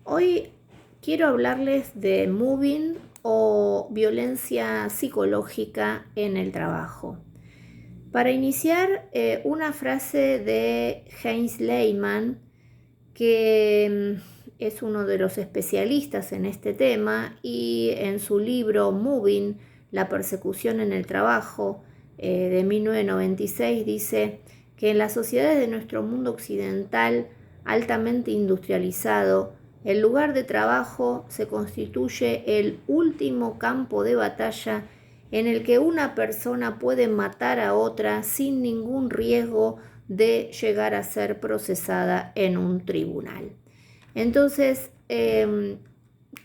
Hoy quiero hablarles de moving o violencia psicológica en el trabajo. Para iniciar, una frase de Heinz Lehmann, que es uno de los especialistas en este tema, y en su libro Moving, la persecución en el trabajo, de 1996, dice que en las sociedades de nuestro mundo occidental altamente industrializado, el lugar de trabajo se constituye el último campo de batalla en el que una persona puede matar a otra sin ningún riesgo de llegar a ser procesada en un tribunal. Entonces,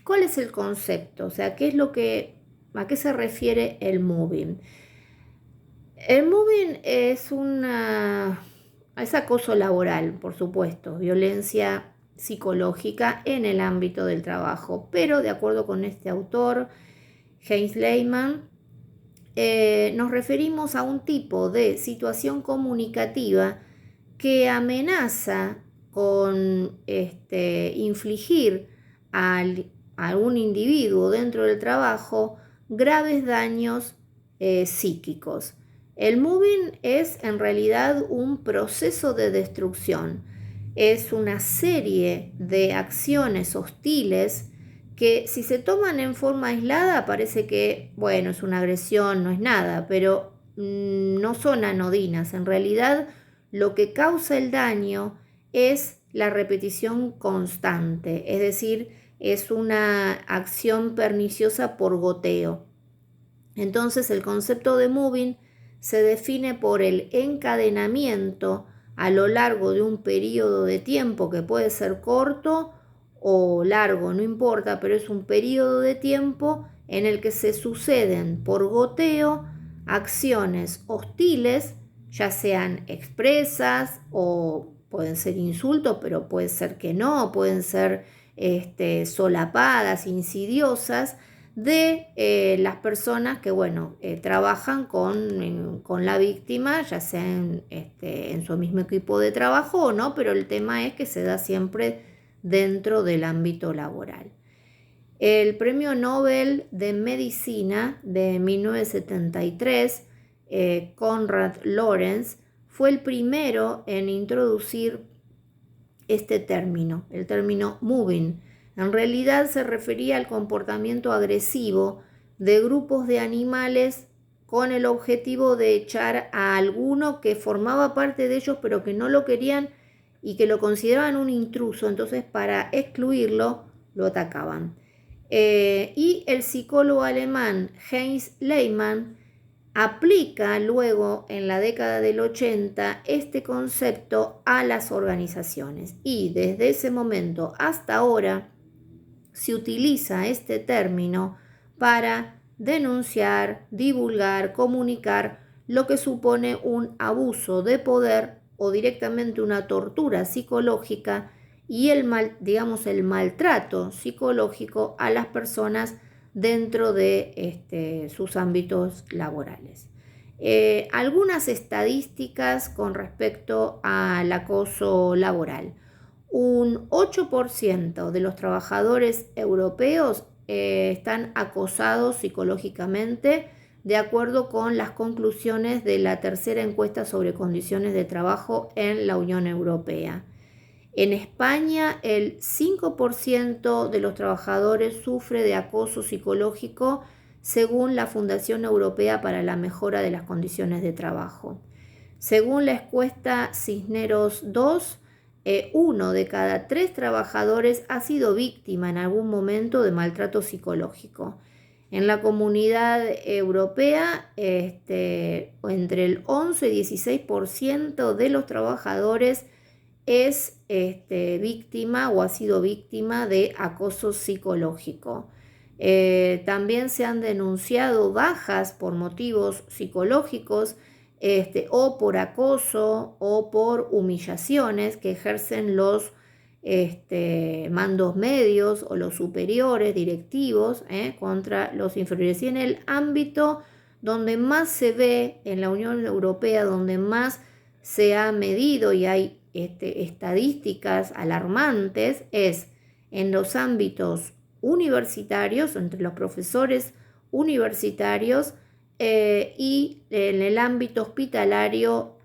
¿cuál es el concepto? O sea, ¿a qué se refiere el moving? El moving es acoso laboral, por supuesto, violencia psicológica en el ámbito del trabajo, pero de acuerdo con este autor, Heinz Lehmann, nos referimos a un tipo de situación comunicativa que amenaza con infligir a un individuo dentro del trabajo graves daños psíquicos. El moving es en realidad un proceso de destrucción, es una serie de acciones hostiles que si se toman en forma aislada parece que, bueno, es una agresión, no es nada, pero no son anodinas. En realidad, lo que causa el daño es la repetición constante, es decir, es una acción perniciosa por goteo. Entonces, el concepto de moving se define por el encadenamiento a lo largo de un periodo de tiempo que puede ser corto o largo, no importa, pero es un periodo de tiempo en el que se suceden por goteo acciones hostiles, ya sean expresas o pueden ser insultos, pero puede ser que no, pueden ser solapadas, insidiosas, de las personas que, bueno, trabajan con la víctima, ya sea en su mismo equipo de trabajo o no, pero el tema es que se da siempre dentro del ámbito laboral. El Premio Nobel de Medicina de 1973, Konrad Lorenz, fue el primero en introducir este término, el término moving. En realidad se refería al comportamiento agresivo de grupos de animales con el objetivo de echar a alguno que formaba parte de ellos pero que no lo querían y que lo consideraban un intruso. Entonces, para excluirlo, lo atacaban. Y el psicólogo alemán Heinz Lehmann aplica luego en la década del 80 este concepto a las organizaciones y desde ese momento hasta ahora se utiliza este término para denunciar, divulgar, comunicar lo que supone un abuso de poder o directamente una tortura psicológica y el maltrato psicológico a las personas dentro de sus ámbitos laborales. Algunas estadísticas con respecto al acoso laboral. Un 8% de los trabajadores europeos están acosados psicológicamente, de acuerdo con las conclusiones de la tercera encuesta sobre condiciones de trabajo en la Unión Europea. En España, el 5% de los trabajadores sufre de acoso psicológico, según la Fundación Europea para la Mejora de las Condiciones de Trabajo. Según la encuesta Cisneros 2, 1 de cada 3 trabajadores ha sido víctima en algún momento de maltrato psicológico. En la Comunidad Europea, entre el 11 y 16% de los trabajadores es víctima o ha sido víctima de acoso psicológico. También se han denunciado bajas por motivos psicológicos, o por acoso o por humillaciones que ejercen los mandos medios o los superiores directivos contra los inferiores. Y en el ámbito donde más se ve en la Unión Europea, donde más se ha medido y hay estadísticas alarmantes, es en los ámbitos universitarios, entre los profesores universitarios y en el ámbito hospitalario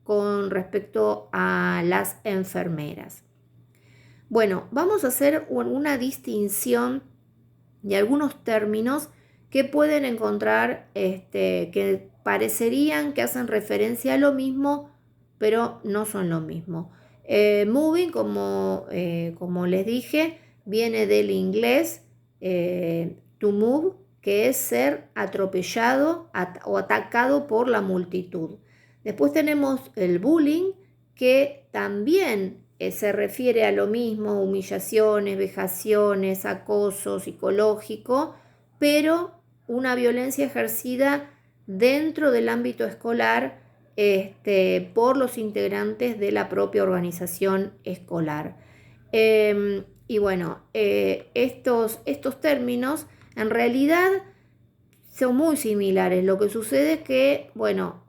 con respecto a las enfermeras. Bueno, vamos a hacer una distinción de algunos términos que pueden encontrar que parecerían que hacen referencia a lo mismo, pero no son lo mismo. Moving, como les dije, viene del inglés to move, que es ser atropellado o atacado por la multitud. Después tenemos el bullying, que también se refiere a lo mismo, humillaciones, vejaciones, acoso psicológico, pero una violencia ejercida dentro del ámbito escolar por los integrantes de la propia organización escolar. Y bueno, estos términos en realidad son muy similares. Lo que sucede es que, bueno,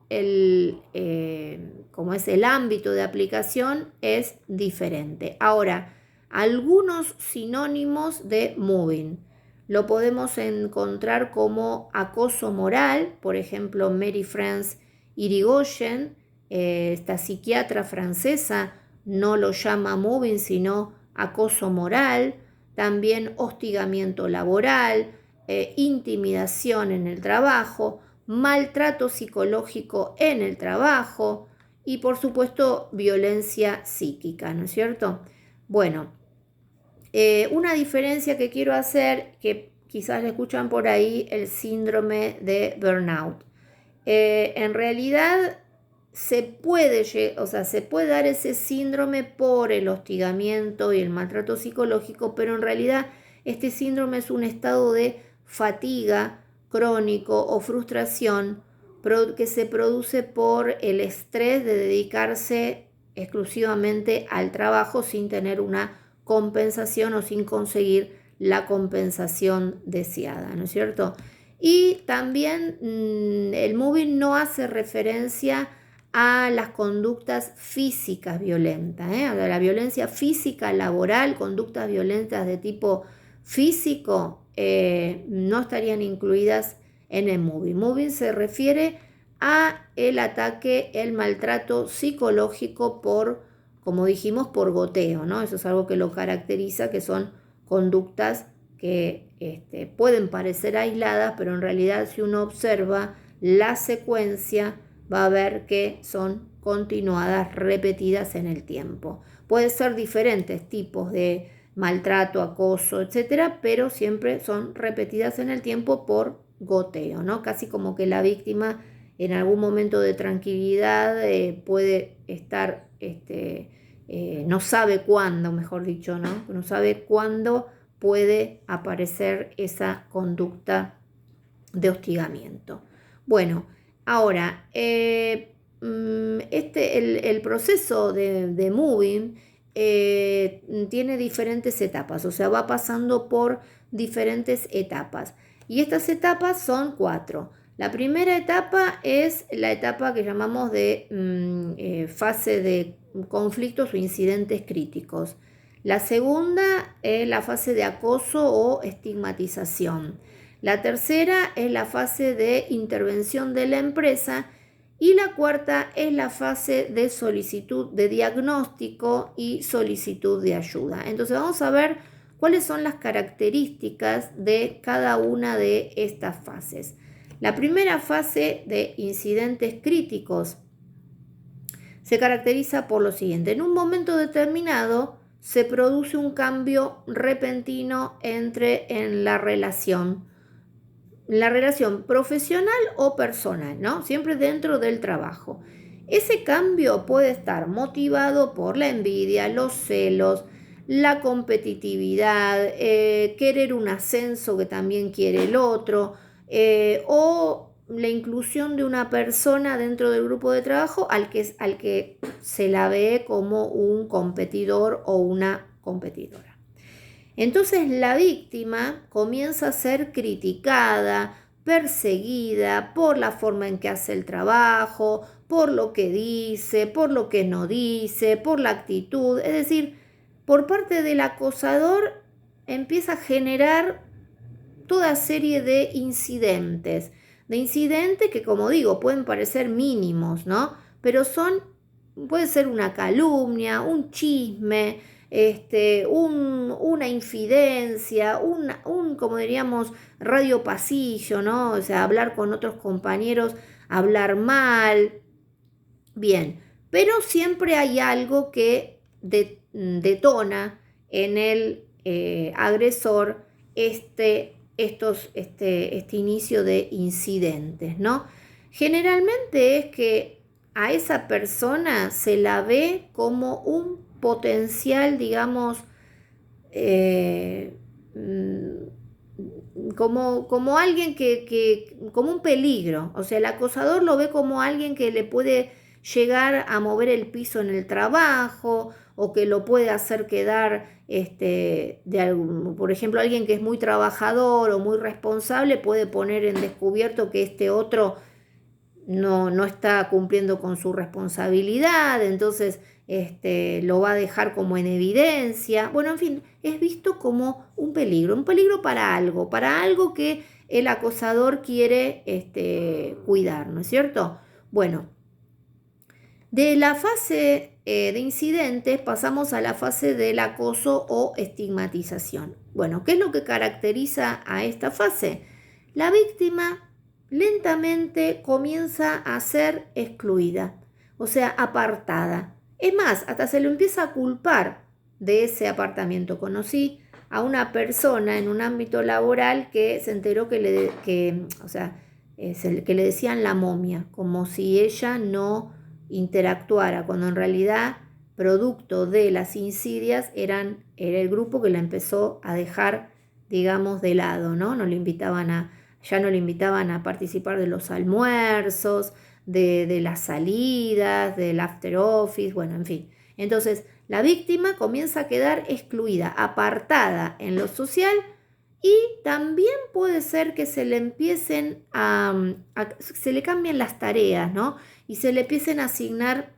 como es el ámbito de aplicación, es diferente. Ahora, algunos sinónimos de moving lo podemos encontrar como acoso moral, por ejemplo, Marie-France Irigoyen, esta psiquiatra francesa, no lo llama moving, sino acoso moral, también hostigamiento laboral, intimidación en el trabajo, maltrato psicológico en el trabajo y por supuesto violencia psíquica, ¿no es cierto? Bueno, una diferencia que quiero hacer, que quizás le escuchan por ahí, el síndrome de burnout. En realidad se puede dar ese síndrome por el hostigamiento y el maltrato psicológico, pero en realidad este síndrome es un estado de fatiga crónico o frustración que se produce por el estrés de dedicarse exclusivamente al trabajo sin tener una compensación o sin conseguir la compensación deseada, ¿no es cierto? Y también el moving no hace referencia a las conductas físicas violentas, a la violencia física laboral, conductas violentas de tipo físico no estarían incluidas en el moving. Moving se refiere a el ataque, el maltrato psicológico por, como dijimos, por goteo, ¿no? Eso es algo que lo caracteriza, que son conductas que pueden parecer aisladas, pero en realidad si uno observa la secuencia va a ver que son continuadas, repetidas en el tiempo. Pueden ser diferentes tipos de maltrato, acoso, etcétera, pero siempre son repetidas en el tiempo por goteo, ¿no? Casi como que la víctima en algún momento de tranquilidad puede estar, no sabe cuándo, mejor dicho, ¿no? No sabe cuándo puede aparecer esa conducta de hostigamiento. Bueno, ahora, el proceso de moving tiene diferentes etapas, o sea, va pasando por diferentes etapas. Y estas etapas son 4. La primera etapa es la etapa que llamamos de fase de conflictos o incidentes críticos. La segunda es la fase de acoso o estigmatización. La tercera es la fase de intervención de la empresa y la cuarta es la fase de solicitud de diagnóstico y solicitud de ayuda. Entonces vamos a ver cuáles son las características de cada una de estas fases. La primera fase de incidentes críticos se caracteriza por lo siguiente. En un momento determinado se produce un cambio repentino en la relación profesional o personal, ¿no? Siempre dentro del trabajo. Ese cambio puede estar motivado por la envidia, los celos, la competitividad, querer un ascenso que también quiere el otro, o la inclusión de una persona dentro del grupo de trabajo al que se la ve como un competidor o una competidora. Entonces la víctima comienza a ser criticada, perseguida por la forma en que hace el trabajo, por lo que dice, por lo que no dice, por la actitud, es decir, por parte del acosador empieza a generar toda serie de incidentes que, como digo, pueden parecer mínimos, ¿no? Pero puede ser una calumnia, un chisme, una infidencia, como diríamos, radio pasillo, ¿no? O sea, hablar con otros compañeros, hablar mal. Bien, pero siempre hay algo que detona en el agresor este inicio de incidentes, ¿no? Generalmente es que a esa persona se la ve como un potencial, digamos, como alguien como un peligro. O sea, el acosador lo ve como alguien que le puede llegar a mover el piso en el trabajo o que lo puede hacer quedar, por ejemplo, alguien que es muy trabajador o muy responsable puede poner en descubierto que este otro no está cumpliendo con su responsabilidad, entonces lo va a dejar como en evidencia. Bueno, en fin, es visto como un peligro para algo que el acosador quiere cuidar, ¿no es cierto? Bueno, de la fase de incidentes pasamos a la fase del acoso o estigmatización. Bueno, ¿qué es lo que caracteriza a esta fase? La víctima lentamente comienza a ser excluida, o sea, apartada. Es más, hasta se lo empieza a culpar de ese apartamiento. Conocí a una persona en un ámbito laboral que se enteró que le decían la momia, como si ella no interactuara, cuando en realidad, producto de las insidias, era el grupo que la empezó a dejar, digamos, de lado, ¿no? Ya no le invitaban a participar de los almuerzos, de las salidas, del after office, bueno, en fin. Entonces, la víctima comienza a quedar excluida, apartada en lo social, y también puede ser que se le empiecen se le cambien las tareas, ¿no? Y se le empiecen a asignar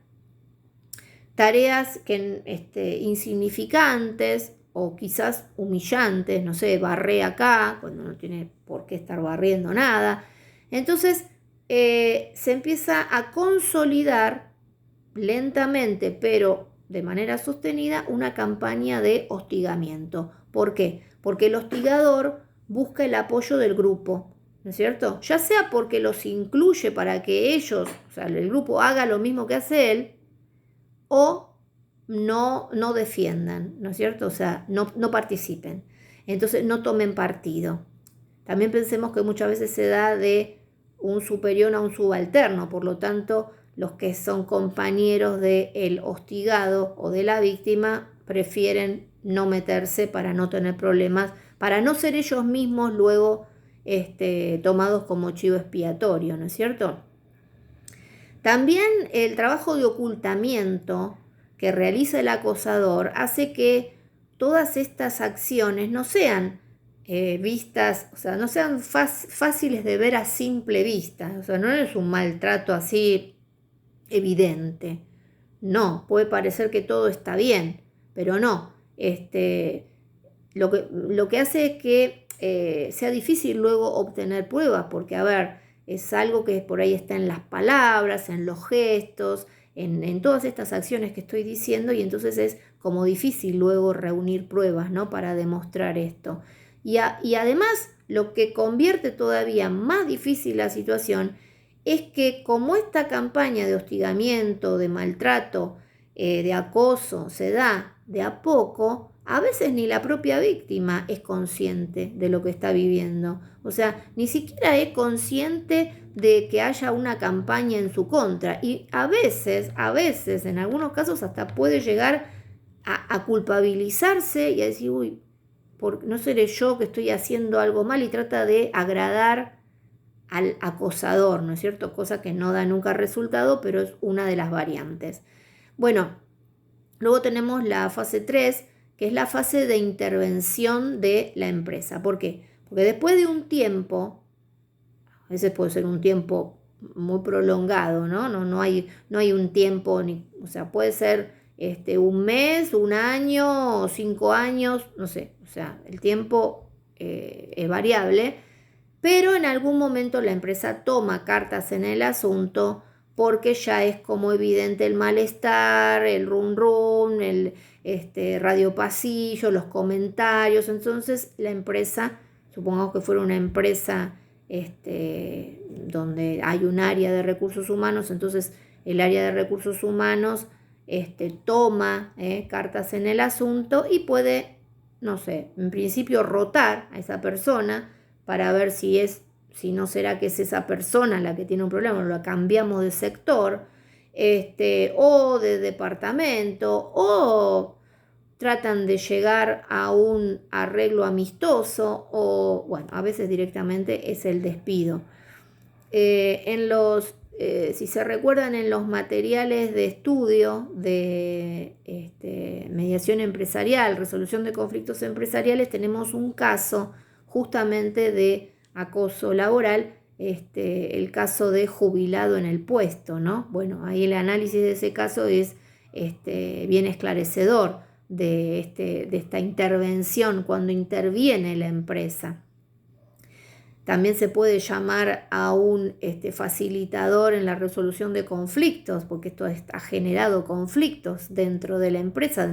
tareas insignificantes o quizás humillantes, no sé, barré acá, cuando no tiene por qué estar barriendo nada. Entonces se empieza a consolidar lentamente, pero de manera sostenida, una campaña de hostigamiento. ¿Por qué? Porque el hostigador busca el apoyo del grupo, ¿no es cierto? Ya sea porque los incluye para que ellos, o sea, el grupo haga lo mismo que hace él, o no defiendan, ¿no es cierto? O sea, no participen. Entonces, no tomen partido. También pensemos que muchas veces se da de un superior a un subalterno, por lo tanto, los que son compañeros del hostigado o de la víctima prefieren no meterse para no tener problemas, para no ser ellos mismos luego tomados como chivo expiatorio, ¿no es cierto? También el trabajo de ocultamiento que realiza el acosador hace que todas estas acciones no sean vistas, o sea, no sean fáciles de ver a simple vista. O sea, no es un maltrato así evidente. No, puede parecer que todo está bien, pero no. Lo que hace es que sea difícil luego obtener pruebas, porque, a ver, es algo que por ahí está en las palabras, en los gestos, en todas estas acciones que estoy diciendo, y entonces es como difícil luego reunir pruebas, ¿no? Para demostrar esto. Y además, lo que convierte todavía más difícil la situación es que, como esta campaña de hostigamiento, de maltrato, de acoso se da de a poco, a veces ni la propia víctima es consciente de lo que está viviendo. O sea, ni siquiera es consciente de que haya una campaña en su contra. Y a veces, en algunos casos hasta puede llegar a culpabilizarse y a decir, uy, no seré yo que estoy haciendo algo mal, y trata de agradar al acosador, ¿no es cierto? Cosa que no da nunca resultado, pero es una de las variantes. Bueno, luego tenemos la fase 3, que es la fase de intervención de la empresa. ¿Por qué? Porque después de un tiempo, a veces puede ser un tiempo muy prolongado, ¿no? No hay un tiempo, o sea, puede ser un mes, un año, 5 años, no sé, o sea, el tiempo es variable, pero en algún momento la empresa toma cartas en el asunto porque ya es como evidente el malestar, el rum rum, el radio pasillo, los comentarios. Entonces la empresa, supongamos que fuera una empresa donde hay un área de recursos humanos, entonces el área de recursos humanos toma cartas en el asunto y puede, no sé, en principio rotar a esa persona para ver si no será que es esa persona la que tiene un problema, lo cambiamos de sector, o de departamento, o tratan de llegar a un arreglo amistoso, o bueno, a veces directamente es el despido. Si se recuerdan en los materiales de estudio de mediación empresarial, resolución de conflictos empresariales, tenemos un caso justamente de acoso laboral, el caso de jubilado en el puesto, ¿no? Bueno, ahí el análisis de ese caso es bien esclarecedor de esta intervención cuando interviene la empresa. También se puede llamar a un facilitador en la resolución de conflictos, porque esto ha generado conflictos dentro de la empresa,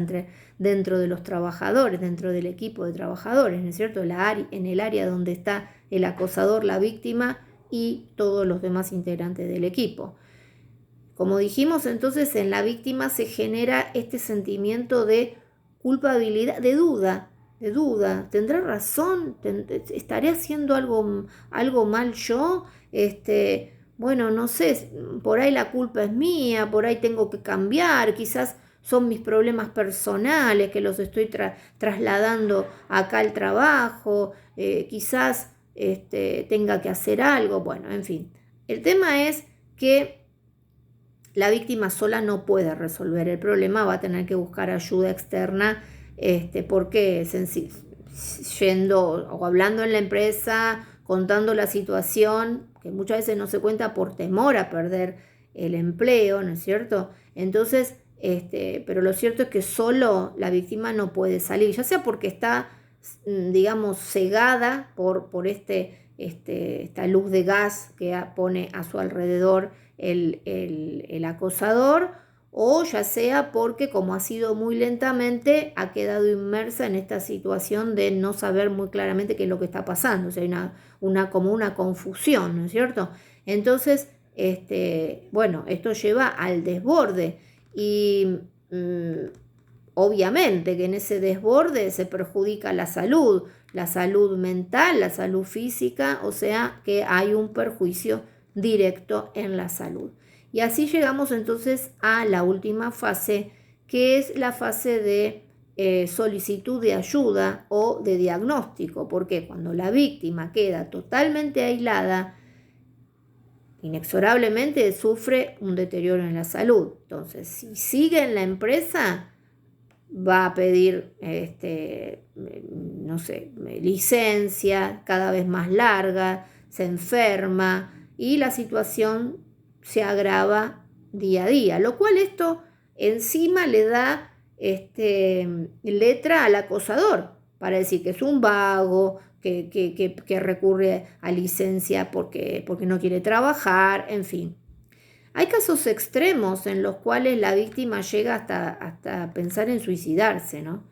dentro de los trabajadores, dentro del equipo de trabajadores, ¿no es cierto? En el área donde está el acosador, la víctima y todos los demás integrantes del equipo. Como dijimos, entonces en la víctima se genera este sentimiento de culpabilidad, de duda, ¿tendré razón? ¿Estaré haciendo algo mal yo? Bueno, no sé, por ahí la culpa es mía, por ahí tengo que cambiar, quizás son mis problemas personales que los estoy trasladando acá al trabajo, quizás tenga que hacer algo, bueno, en fin. El tema es que la víctima sola no puede resolver el problema, va a tener que buscar ayuda externa, porque yendo o hablando en la empresa, contando la situación, que muchas veces no se cuenta por temor a perder el empleo, ¿no es cierto? Entonces, pero lo cierto es que solo la víctima no puede salir, ya sea porque está, digamos, cegada por esta luz de gas que pone a su alrededor el acosador, o ya sea porque, como ha sido muy lentamente, ha quedado inmersa en esta situación de no saber muy claramente qué es lo que está pasando, o sea, hay como una confusión, ¿no es cierto? Entonces, bueno, esto lleva al desborde y obviamente que en ese desborde se perjudica la salud mental, la salud física, o sea que hay un perjuicio directo en la salud. Y así llegamos entonces a la última fase, que es la fase de solicitud de ayuda o de diagnóstico, porque cuando la víctima queda totalmente aislada, inexorablemente sufre un deterioro en la salud. Entonces, si sigue en la empresa, va a pedir, no sé, licencia cada vez más larga, se enferma y la situación se agrava día a día, lo cual esto encima le da letra al acosador para decir que es un vago, que recurre a licencia porque no quiere trabajar, en fin. Hay casos extremos en los cuales la víctima llega hasta pensar en suicidarse, ¿no?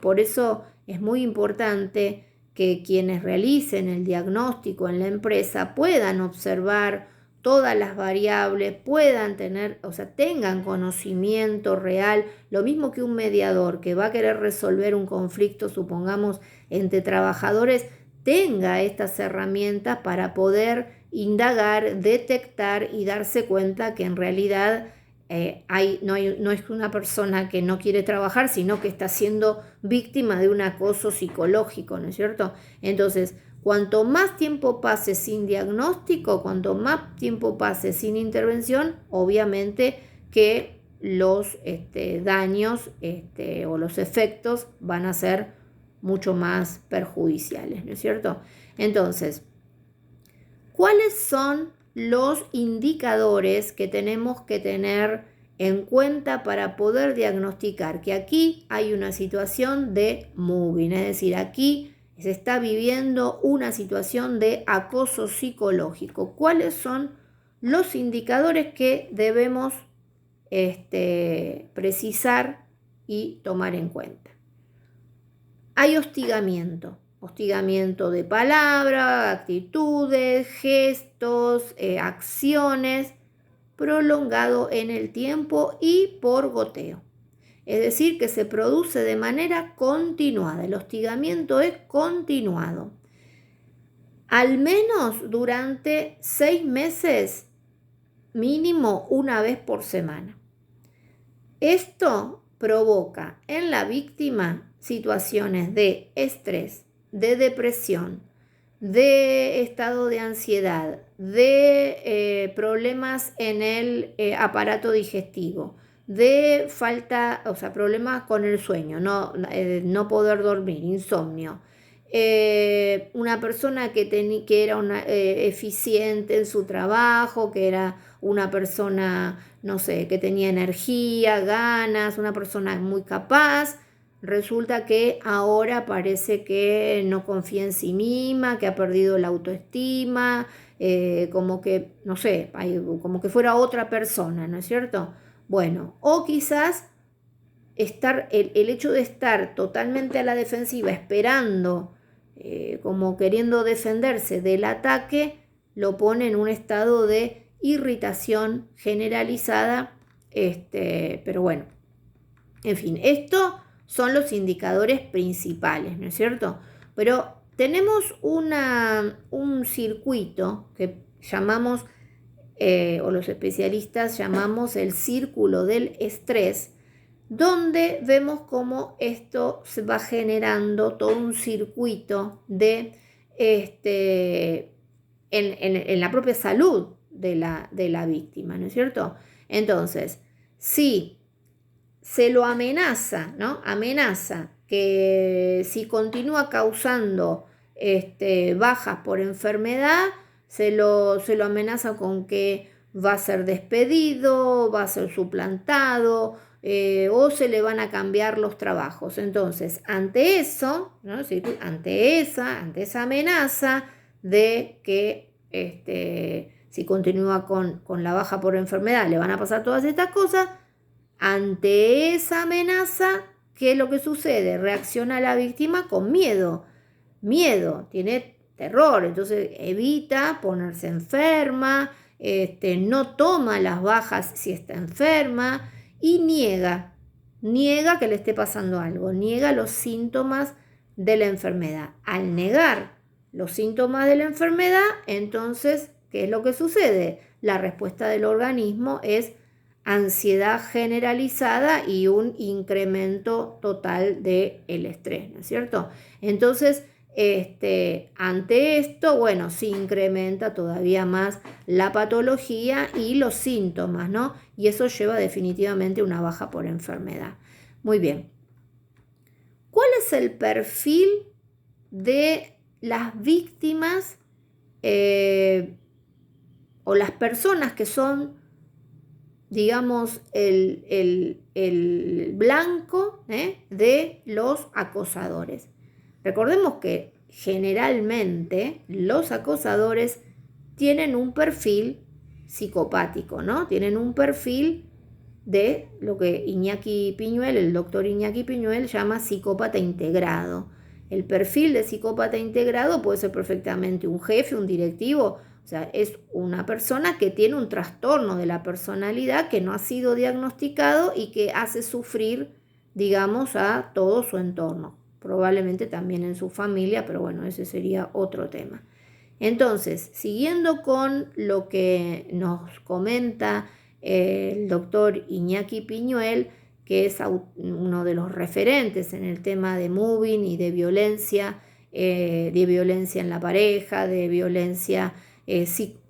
Por eso es muy importante que quienes realicen el diagnóstico en la empresa puedan observar todas las variables, puedan tener, o sea, tengan conocimiento real, lo mismo que un mediador que va a querer resolver un conflicto, supongamos, entre trabajadores, tenga estas herramientas para poder indagar, detectar y darse cuenta que en realidad no es una persona que no quiere trabajar, sino que está siendo víctima de un acoso psicológico, ¿no es cierto? Entonces, cuanto más tiempo pase sin diagnóstico, cuanto más tiempo pase sin intervención, obviamente que los daños o los efectos van a ser mucho más perjudiciales, ¿no es cierto? Entonces, ¿cuáles son los indicadores que tenemos que tener en cuenta para poder diagnosticar que aquí hay una situación de moving, es decir, aquí se está viviendo una situación de acoso psicológico. ¿Cuáles son los indicadores que debemos precisar y tomar en cuenta? Hay hostigamiento de palabra, actitudes, gestos, acciones, prolongado en el tiempo y por goteo. Es decir, que se produce de manera continuada. El hostigamiento es continuado. Al menos durante 6 meses, mínimo una vez por semana. Esto provoca en la víctima situaciones de estrés, de depresión, de estado de ansiedad, de problemas en el aparato digestivo, de falta, o sea, problemas con el sueño, no poder dormir, insomnio. Una persona que era eficiente en su trabajo, que era una persona, no sé, que tenía energía, ganas, una persona muy capaz. Resulta que ahora parece que no confía en sí misma, que ha perdido la autoestima, como que, no sé, como que fuera otra persona, ¿no es cierto? Bueno, o quizás el hecho de estar totalmente a la defensiva, esperando, como queriendo defenderse del ataque, lo pone en un estado de irritación generalizada, pero bueno, en fin, esto son los indicadores principales, ¿no es cierto? Pero tenemos un circuito que llamamos, o los especialistas llamamos el círculo del estrés, donde vemos cómo esto se va generando todo un circuito de, en la propia salud de la víctima, ¿no es cierto? Entonces, si se lo amenaza, ¿no? Amenaza que si continúa causando bajas por enfermedad, se lo amenaza con que va a ser despedido, va a ser suplantado, o se le van a cambiar los trabajos. Entonces, ante eso, ¿no? Sí, ante esa amenaza de que si continúa con la baja por enfermedad le van a pasar todas estas cosas, ante esa amenaza, ¿qué es lo que sucede? Reacciona la víctima con miedo, tiene terror, entonces evita ponerse enferma, no toma las bajas si está enferma y niega que le esté pasando algo, niega los síntomas de la enfermedad. Al negar los síntomas de la enfermedad, entonces, ¿qué es lo que sucede? La respuesta del organismo es ansiedad generalizada y un incremento total del estrés, ¿no es cierto? Entonces, ante esto, bueno, se incrementa todavía más la patología y los síntomas, ¿no? Y eso lleva definitivamente a una baja por enfermedad. Muy bien. ¿Cuál es el perfil de las víctimas o las personas que son, digamos, el blanco de los acosadores? Recordemos que generalmente los acosadores tienen un perfil psicopático, ¿no? Tienen un perfil de lo que Iñaki Piñuel, el doctor Iñaki Piñuel, llama psicópata integrado. El perfil de psicópata integrado puede ser perfectamente un jefe, un directivo, o sea, es una persona que tiene un trastorno de la personalidad que no ha sido diagnosticado y que hace sufrir, digamos, a todo su entorno. Probablemente también en su familia, pero bueno, ese sería otro tema. Entonces, siguiendo con lo que nos comenta el doctor Iñaki Piñuel, que es uno de los referentes en el tema de moving y de violencia en la pareja, de violencia,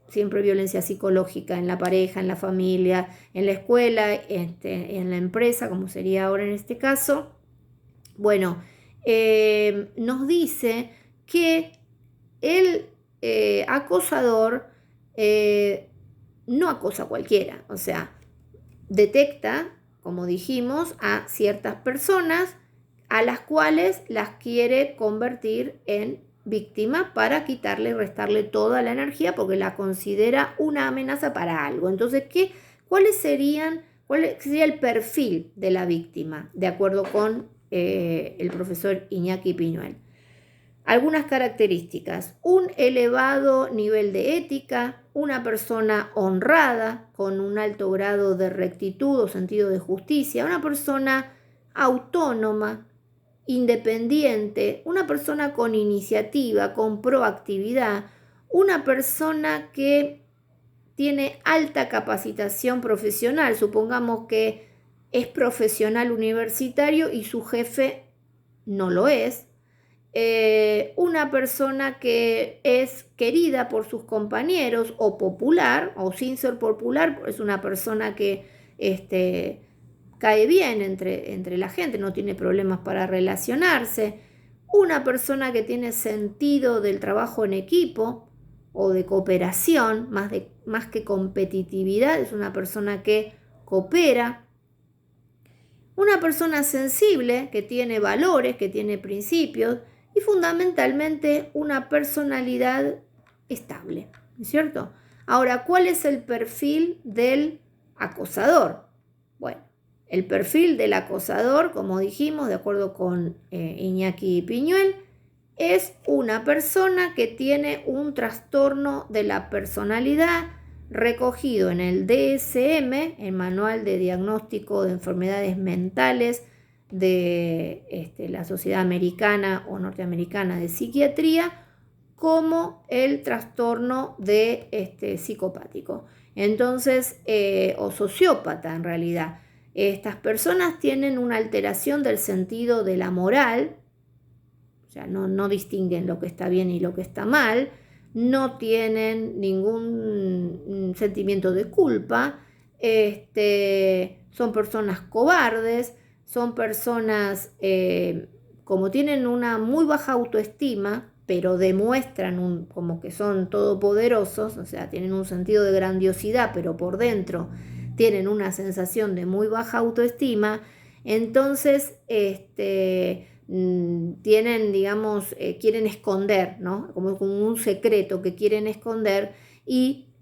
siempre violencia psicológica en la pareja, en la familia, en la escuela, en la empresa, como sería ahora en este caso. Bueno, nos dice que el acosador no acosa a cualquiera, o sea, detecta, como dijimos, a ciertas personas a las cuales las quiere convertir en víctima para quitarle y restarle toda la energía porque la considera una amenaza para algo. Entonces, ¿cuál sería el perfil de la víctima? De acuerdo con el profesor Iñaki Piñuel. Algunas características: un elevado nivel de ética, una persona honrada, con un alto grado de rectitud o sentido de justicia, una persona autónoma, independiente, una persona con iniciativa, con proactividad, una persona que tiene alta capacitación profesional. Supongamos que es profesional universitario y su jefe no lo es. Una persona que es querida por sus compañeros o popular, o sin ser popular, es una persona que cae bien entre la gente, no tiene problemas para relacionarse. Una persona que tiene sentido del trabajo en equipo o de cooperación, más que competitividad, es una persona que coopera. Una persona sensible, que tiene valores, que tiene principios, y fundamentalmente una personalidad estable, ¿no es cierto? Ahora, ¿cuál es el perfil del acosador? Bueno, el perfil del acosador, como dijimos, de acuerdo con Iñaki Piñuel, es una persona que tiene un trastorno de la personalidad recogido en el DSM, el Manual de Diagnóstico de Enfermedades Mentales de la Sociedad Americana o Norteamericana de Psiquiatría, como el trastorno de psicopático. Entonces, o sociópata en realidad. Estas personas tienen una alteración del sentido de la moral, o sea, no distinguen lo que está bien y lo que está mal, no tienen ningún sentimiento de culpa, son personas cobardes, son personas, como tienen una muy baja autoestima, pero demuestran como que son todopoderosos, o sea, tienen un sentido de grandiosidad, pero por dentro tienen una sensación de muy baja autoestima. Entonces, tienen, digamos, quieren esconder, ¿no? Como un secreto que quieren esconder y,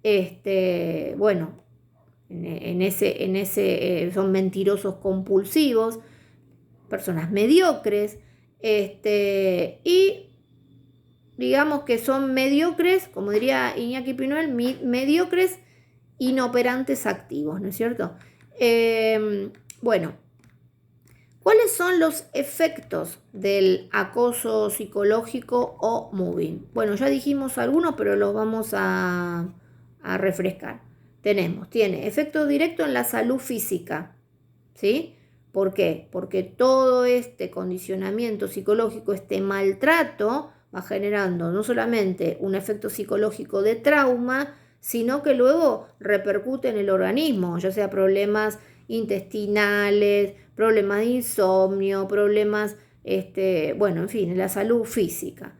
bueno, en ese son mentirosos compulsivos, personas mediocres, y digamos que son mediocres, como diría Iñaki Piñuel, mediocres inoperantes activos, ¿no es cierto? Bueno, ¿cuáles son los efectos del acoso psicológico o mobbing? Bueno, ya dijimos algunos, pero los vamos a refrescar. Tiene efecto directo en la salud física, ¿sí? ¿Por qué? Porque todo este condicionamiento psicológico, este maltrato, va generando no solamente un efecto psicológico de trauma, sino que luego repercute en el organismo, ya sea problemas intestinales, problemas de insomnio, problemas, bueno, en fin, en la salud física.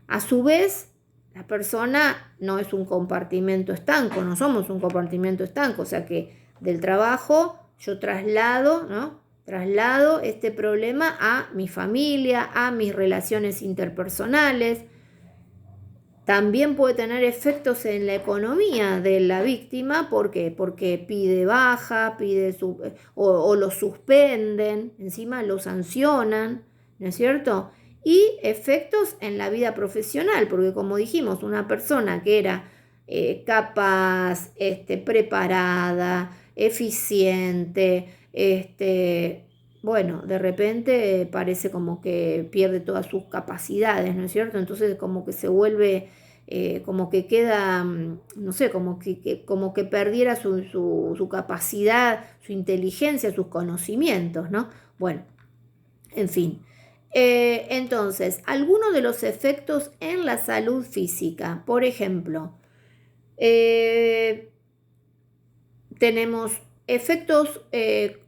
A su vez, la persona no es un compartimento estanco, no somos un compartimento estanco, o sea que del trabajo yo traslado, ¿no? Traslado este problema a mi familia, a mis relaciones interpersonales. También puede tener efectos en la economía de la víctima. ¿Por qué? Porque pide baja, o lo suspenden, encima lo sancionan, ¿no es cierto? Y efectos en la vida profesional, porque como dijimos, una persona que era capaz, preparada, eficiente, bueno, de repente parece como que pierde todas sus capacidades, ¿no es cierto? Entonces como que se vuelve, como que queda, no sé, como que perdiera su capacidad, su inteligencia, sus conocimientos, ¿no? Bueno, en fin. Entonces, algunos de los efectos en la salud física, por ejemplo, tenemos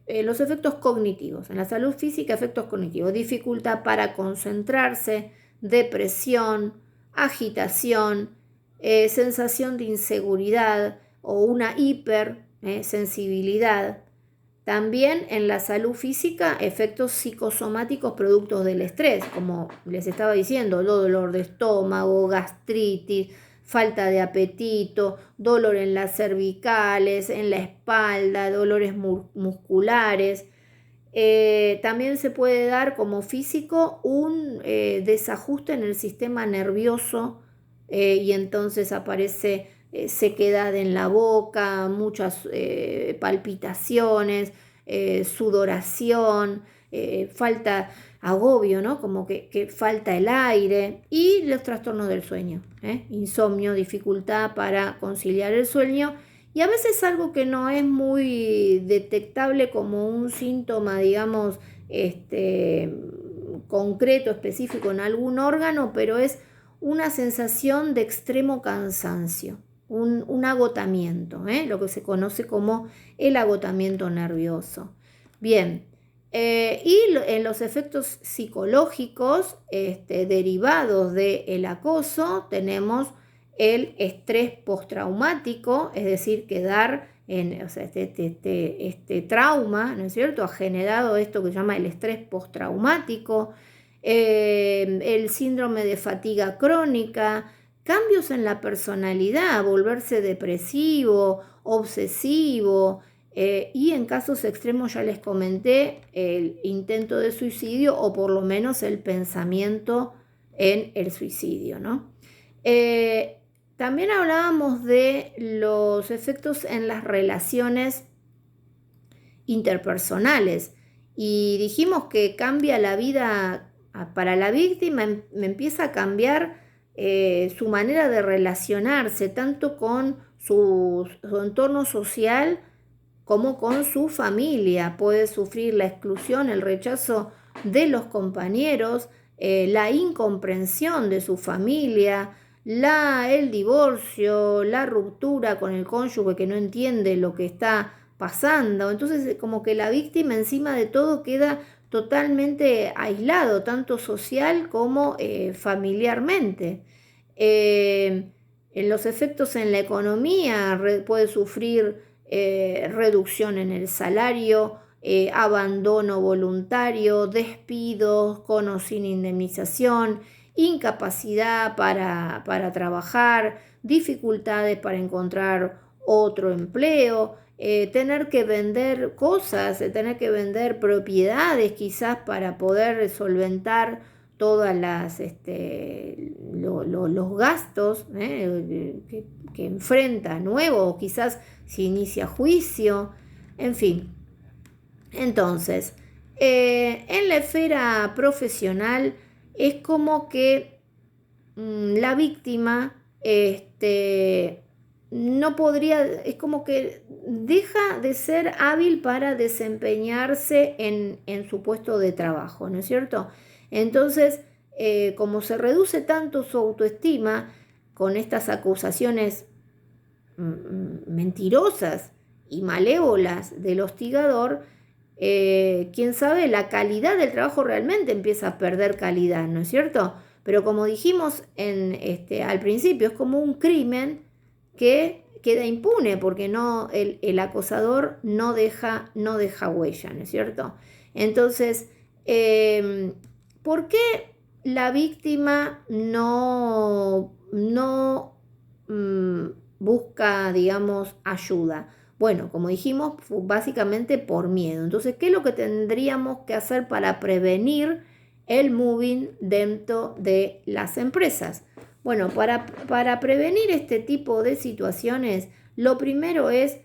los efectos cognitivos. En la salud física, efectos cognitivos: dificultad para concentrarse, depresión, agitación, sensación de inseguridad o una hipersensibilidad, También en la salud física, efectos psicosomáticos productos del estrés, como les estaba diciendo, dolor de estómago, gastritis, falta de apetito, dolor en las cervicales, en la espalda, dolores musculares. También se puede dar como físico un desajuste en el sistema nervioso y entonces aparece sequedad en la boca, muchas palpitaciones, sudoración, falta agobio, ¿no? Como que falta el aire y los trastornos del sueño, insomnio, dificultad para conciliar el sueño y a veces algo que no es muy detectable como un síntoma, digamos, concreto, específico en algún órgano, pero es una sensación de extremo cansancio, un agotamiento, lo que se conoce como el agotamiento nervioso. Bien, y en los efectos psicológicos derivados del acoso tenemos el estrés postraumático, es decir, quedar en, o sea, este trauma, ¿no es cierto?, ha generado esto que se llama el estrés postraumático, el síndrome de fatiga crónica, cambios en la personalidad, volverse depresivo, obsesivo, y en casos extremos ya les comenté el intento de suicidio o por lo menos el pensamiento en el suicidio, ¿no? También hablábamos de los efectos en las relaciones interpersonales y dijimos que cambia la vida para la víctima, empieza a cambiar su manera de relacionarse tanto con su entorno social como con su familia. Puede sufrir la exclusión, el rechazo de los compañeros, la incomprensión de su familia, el divorcio, la ruptura con el cónyuge que no entiende lo que está pasando. Entonces, como que la víctima encima de todo queda totalmente aislado, tanto social como familiarmente. En los efectos en la economía puede sufrir reducción en el salario, abandono voluntario, despidos con o sin indemnización, incapacidad para trabajar, dificultades para encontrar otro empleo, tener que vender cosas, tener que vender propiedades quizás para poder solventar todas los gastos que enfrenta nuevo, o quizás si inicia juicio, en fin. Entonces, en la esfera profesional es como que la víctima no podría, es como que deja de ser hábil para desempeñarse en su puesto de trabajo, ¿no es cierto? Entonces, como se reduce tanto su autoestima con estas acusaciones mentirosas y malévolas del hostigador, quién sabe, la calidad del trabajo realmente empieza a perder calidad, ¿no es cierto? Pero como dijimos al principio, es como un crimen que queda impune porque no, el acosador no deja huella, ¿no es cierto? Entonces, ¿por qué la víctima no busca, digamos, ayuda? Bueno, como dijimos, básicamente por miedo. Entonces, ¿qué es lo que tendríamos que hacer para prevenir el moving dentro de las empresas? Bueno, para prevenir este tipo de situaciones, lo primero es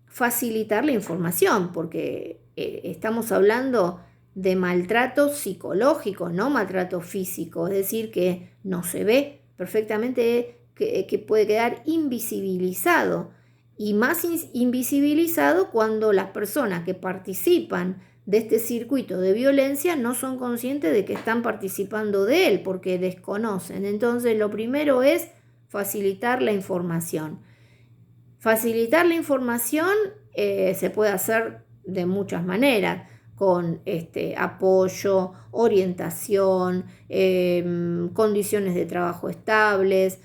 facilitar la información, porque estamos hablando de maltrato psicológico, no maltrato físico, es decir, que no se ve perfectamente, que puede quedar invisibilizado, y más invisibilizado cuando las personas que participan de este circuito de violencia no son conscientes de que están participando de él porque desconocen. Entonces, lo primero es facilitar la información. Facilitar la información se puede hacer de muchas maneras, con apoyo, orientación, condiciones de trabajo estables,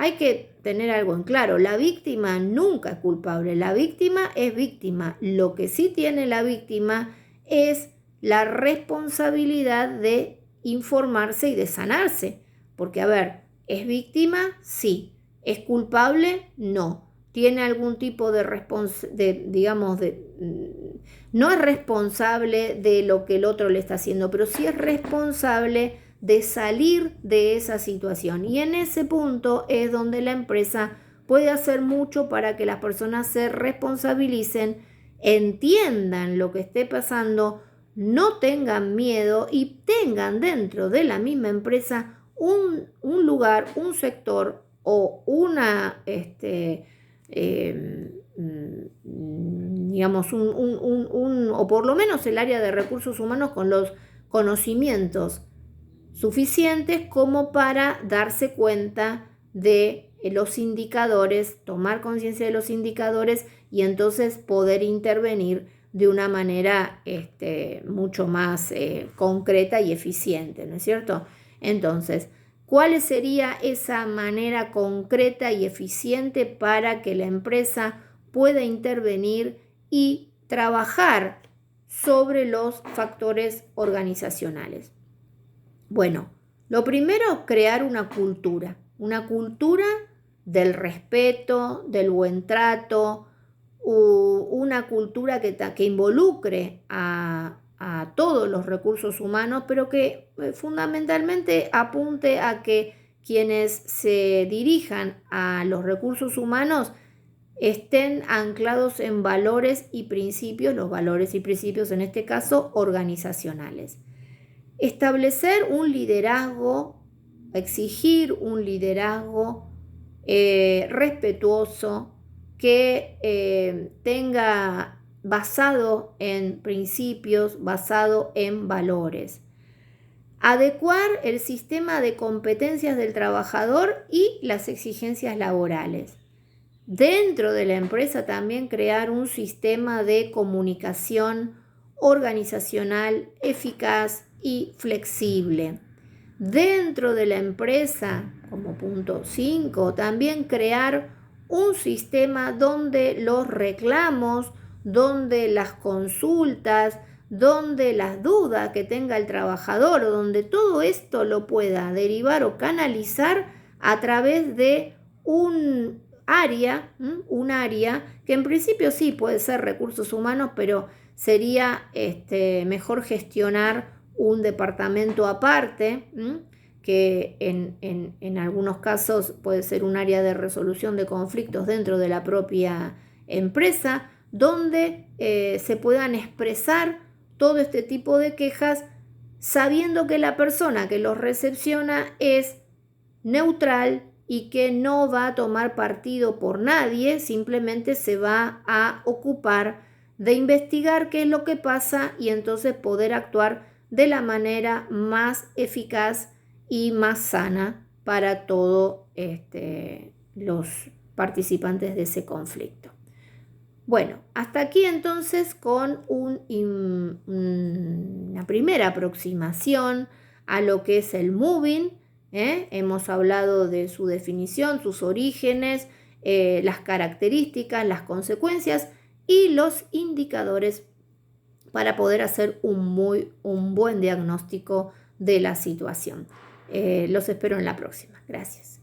hay que tener algo en claro, la víctima nunca es culpable, la víctima es víctima. Lo que sí tiene la víctima es la responsabilidad de informarse y de sanarse. Porque, a ver, ¿es víctima? Sí. ¿Es culpable? No. ¿Tiene algún tipo de no es responsable de lo que el otro le está haciendo, pero sí es responsable de salir de esa situación? Y en ese punto es donde la empresa puede hacer mucho para que las personas se responsabilicen, entiendan lo que esté pasando, no tengan miedo y tengan dentro de la misma empresa un lugar, un sector o una, digamos, o por lo menos el área de recursos humanos con los conocimientos suficientes como para darse cuenta de los indicadores, tomar conciencia de los indicadores y entonces poder intervenir de una manera mucho más concreta y eficiente, ¿no es cierto? Entonces, ¿cuál sería esa manera concreta y eficiente para que la empresa pueda intervenir y trabajar sobre los factores organizacionales? Bueno, lo primero, crear una cultura del respeto, del buen trato, una cultura que involucre a todos los recursos humanos, pero que fundamentalmente apunte a que quienes se dirijan a los recursos humanos estén anclados en valores y principios, los valores y principios en este caso organizacionales. Establecer un liderazgo, exigir un liderazgo respetuoso que tenga basado en principios, basado en valores. Adecuar el sistema de competencias del trabajador y las exigencias laborales. Dentro de la empresa también crear un sistema de comunicación organizacional eficaz y flexible. Dentro de la empresa, como punto 5, también crear un sistema donde los reclamos, donde las consultas, donde las dudas que tenga el trabajador, o donde todo esto lo pueda derivar o canalizar a través de un área que en principio sí puede ser recursos humanos, pero sería mejor gestionar un departamento aparte, que en algunos casos puede ser un área de resolución de conflictos dentro de la propia empresa, donde se puedan expresar todo este tipo de quejas, sabiendo que la persona que los recepciona es neutral y que no va a tomar partido por nadie, simplemente se va a ocupar de investigar qué es lo que pasa y entonces poder actuar de la manera más eficaz y más sana para todos los participantes de ese conflicto. Bueno, hasta aquí entonces con una primera aproximación a lo que es el moving. Hemos hablado de su definición, sus orígenes, las características, las consecuencias y los indicadores para poder hacer un buen diagnóstico de la situación. Los espero en la próxima. Gracias.